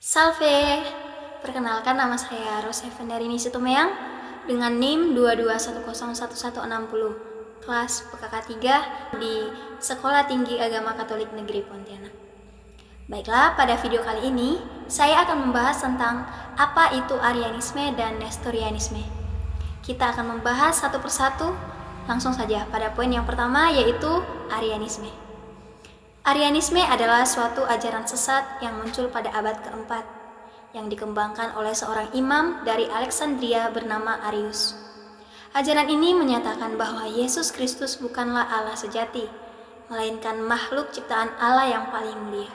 Salve, perkenalkan nama saya Roseven dari Nisi Tumeyang dengan NIM 22101160, kelas PKK 3 di Sekolah Tinggi Agama Katolik Negeri Pontianak. Baiklah, pada video kali ini saya akan membahas tentang apa itu Arianisme dan Nestorianisme. Kita akan membahas satu persatu, langsung saja pada poin yang pertama, yaitu Arianisme. Arianisme adalah suatu ajaran sesat yang muncul pada abad keempat, yang dikembangkan oleh seorang imam dari Alexandria bernama Arius. Ajaran ini menyatakan bahwa Yesus Kristus bukanlah Allah sejati, melainkan makhluk ciptaan Allah yang paling mulia.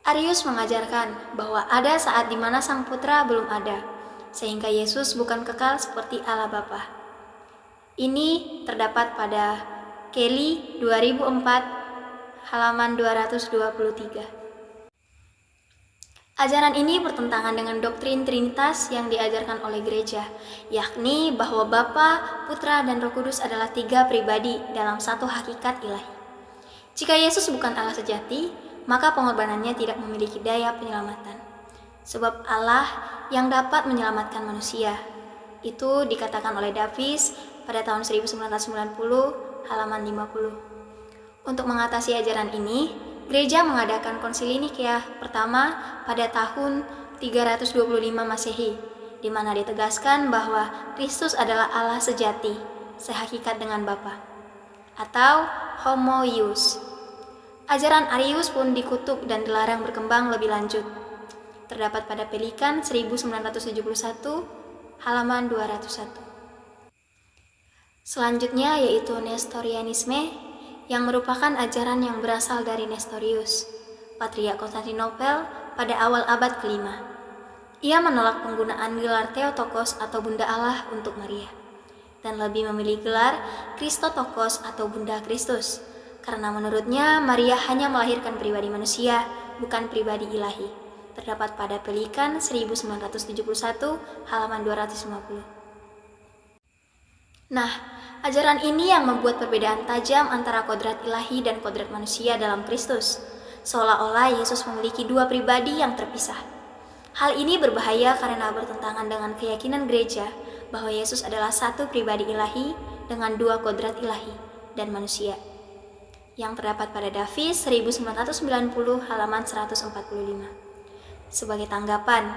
Arius mengajarkan bahwa ada saat di mana Sang Putra belum ada, sehingga Yesus bukan kekal seperti Allah Bapa. Ini terdapat pada Kelly 2004 halaman 223. Ajaran ini bertentangan dengan doktrin Trinitas yang diajarkan oleh gereja, yakni bahwa Bapa, Putra, dan Roh Kudus adalah 3 pribadi dalam satu hakikat ilahi. Jika Yesus bukan Allah sejati, maka pengorbanannya tidak memiliki daya penyelamatan. Sebab Allah yang dapat menyelamatkan manusia. Itu dikatakan oleh Davis pada tahun 1990 halaman 50. Untuk mengatasi ajaran ini, gereja mengadakan Konsili Nikea pertama pada tahun 325 Masehi, di mana ditegaskan bahwa Kristus adalah Allah sejati, sehakikat dengan Bapa, atau homoious. Ajaran Arius pun dikutuk dan dilarang berkembang lebih lanjut. Terdapat pada Pelikan 1971, halaman 201. Selanjutnya yaitu Nestorianisme, yang merupakan ajaran yang berasal dari Nestorius, Patriark Konstantinopel pada awal abad ke-5. Ia menolak penggunaan gelar Theotokos atau Bunda Allah untuk Maria, dan lebih memilih gelar Christotokos atau Bunda Kristus, karena menurutnya Maria hanya melahirkan pribadi manusia, bukan pribadi ilahi. Terdapat pada Pelikan 1971, halaman 250. Nah, ajaran ini yang membuat perbedaan tajam antara kodrat ilahi dan kodrat manusia dalam Kristus, seolah-olah Yesus memiliki 2 pribadi yang terpisah. Hal ini berbahaya karena bertentangan dengan keyakinan gereja bahwa Yesus adalah 1 pribadi ilahi dengan 2 kodrat ilahi dan manusia, yang terdapat pada Davis 1990 halaman 145. Sebagai tanggapan,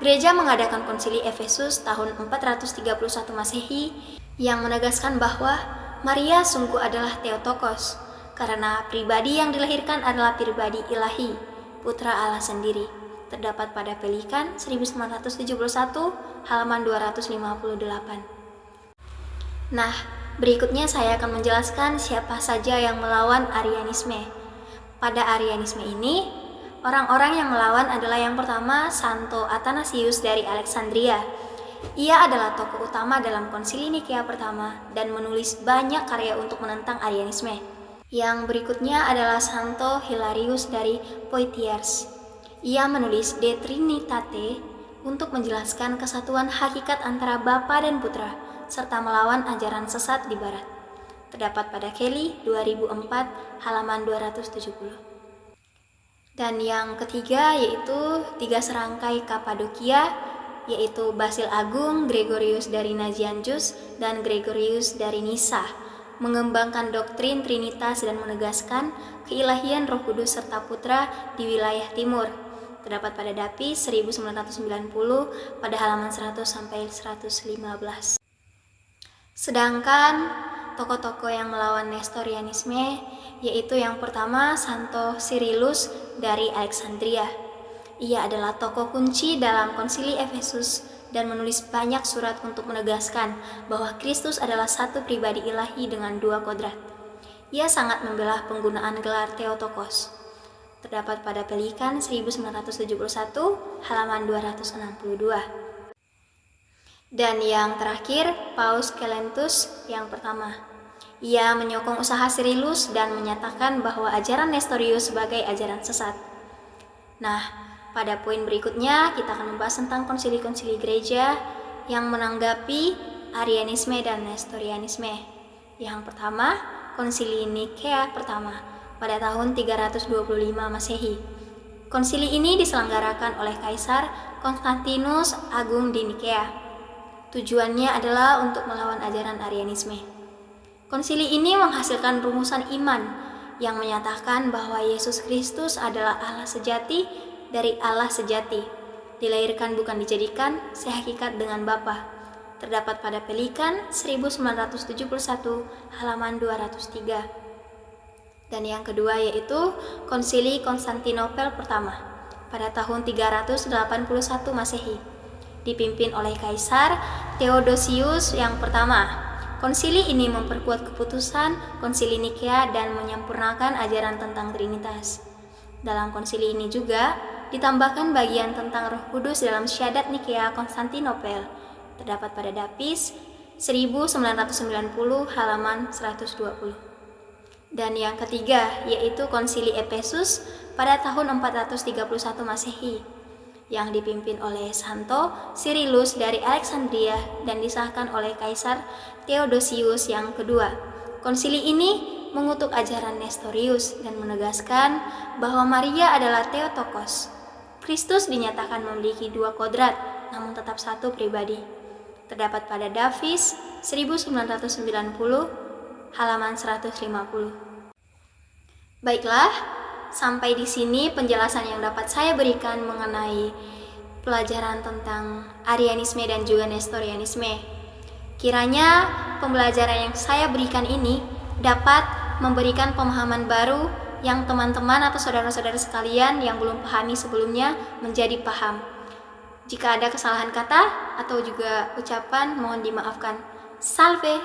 gereja mengadakan Konsili Efesus tahun 431 Masehi yang menegaskan bahwa Maria sungguh adalah Theotokos, karena pribadi yang dilahirkan adalah pribadi ilahi, Putra Allah sendiri. Terdapat pada Pelikan 1971, halaman 258. Nah, berikutnya saya akan menjelaskan siapa saja yang melawan Arianisme. Pada Arianisme ini, orang-orang yang melawan adalah yang pertama Santo Athanasius dari Alexandria. Ia adalah tokoh utama dalam Konsili Nikea pertama dan menulis banyak karya untuk menentang Arianisme. Yang berikutnya adalah Santo Hilarius dari Poitiers. Ia menulis De Trinitate untuk menjelaskan kesatuan hakikat antara Bapa dan Putra, serta melawan ajaran sesat di Barat. Terdapat pada Kelly 2004 halaman 270. Dan yang ketiga yaitu 3 serangkai Kapadokia, yaitu Basil Agung, Gregorius dari Nazianzus, dan Gregorius dari Nisa, mengembangkan doktrin Trinitas dan menegaskan keilahian Roh Kudus serta Putra di wilayah timur. Terdapat pada Davis 1990 pada halaman 100 sampai 115. Sedangkan tokoh-tokoh yang melawan Nestorianisme yaitu yang pertama Santo Cyrillus dari Alexandria. Ia adalah tokoh kunci dalam Konsili Efesus dan menulis banyak surat untuk menegaskan bahwa Kristus adalah 1 pribadi ilahi dengan 2 kodrat. Ia sangat membela penggunaan gelar Theotokos. Terdapat pada Pelikan 1971 halaman 262. Dan yang terakhir, Paus Kelentus yang pertama. Ia menyokong usaha Cyrillus dan menyatakan bahwa ajaran Nestorius sebagai ajaran sesat. Nah, pada poin berikutnya kita akan membahas tentang konsili-konsili gereja yang menanggapi Arianisme dan Nestorianisme. Yang pertama, Konsili Nikea pertama pada tahun 325 Masehi. Konsili ini diselenggarakan oleh Kaisar Konstantinus Agung di Nikea. Tujuannya adalah untuk melawan ajaran Arianisme. Konsili ini menghasilkan rumusan iman yang menyatakan bahwa Yesus Kristus adalah Allah sejati dari Allah sejati, dilahirkan bukan dijadikan, sehakikat dengan Bapa. Terdapat pada Pelikan 1971 halaman 203. Dan yang kedua yaitu Konsili Konstantinopel pertama pada tahun 381 Masehi, dipimpin oleh Kaisar Theodosius yang pertama. Konsili ini memperkuat keputusan Konsili Nikea dan menyempurnakan ajaran tentang Trinitas. Dalam konsili ini juga ditambahkan bagian tentang Roh Kudus dalam Syahadat Nikea Konstantinopel, terdapat pada Dapis 1990 halaman 120. Dan yang ketiga yaitu Konsili Efesus pada tahun 431 Masehi yang dipimpin oleh Santo Cyrillus dari Alexandria dan disahkan oleh Kaisar Theodosius yang kedua. Konsili ini mengutuk ajaran Nestorius dan menegaskan bahwa Maria adalah Theotokos. Kristus dinyatakan memiliki dua kodrat namun tetap satu pribadi. Terdapat pada Dapis 1990 halaman 150. Baiklah, sampai di sini penjelasan yang dapat saya berikan mengenai pelajaran tentang Arianisme dan juga Nestorianisme. Kiranya pembelajaran yang saya berikan ini dapat memberikan pemahaman baru yang teman-teman atau saudara-saudara sekalian yang belum pahami sebelumnya menjadi paham. Jika ada kesalahan kata atau juga ucapan, mohon dimaafkan. Salve!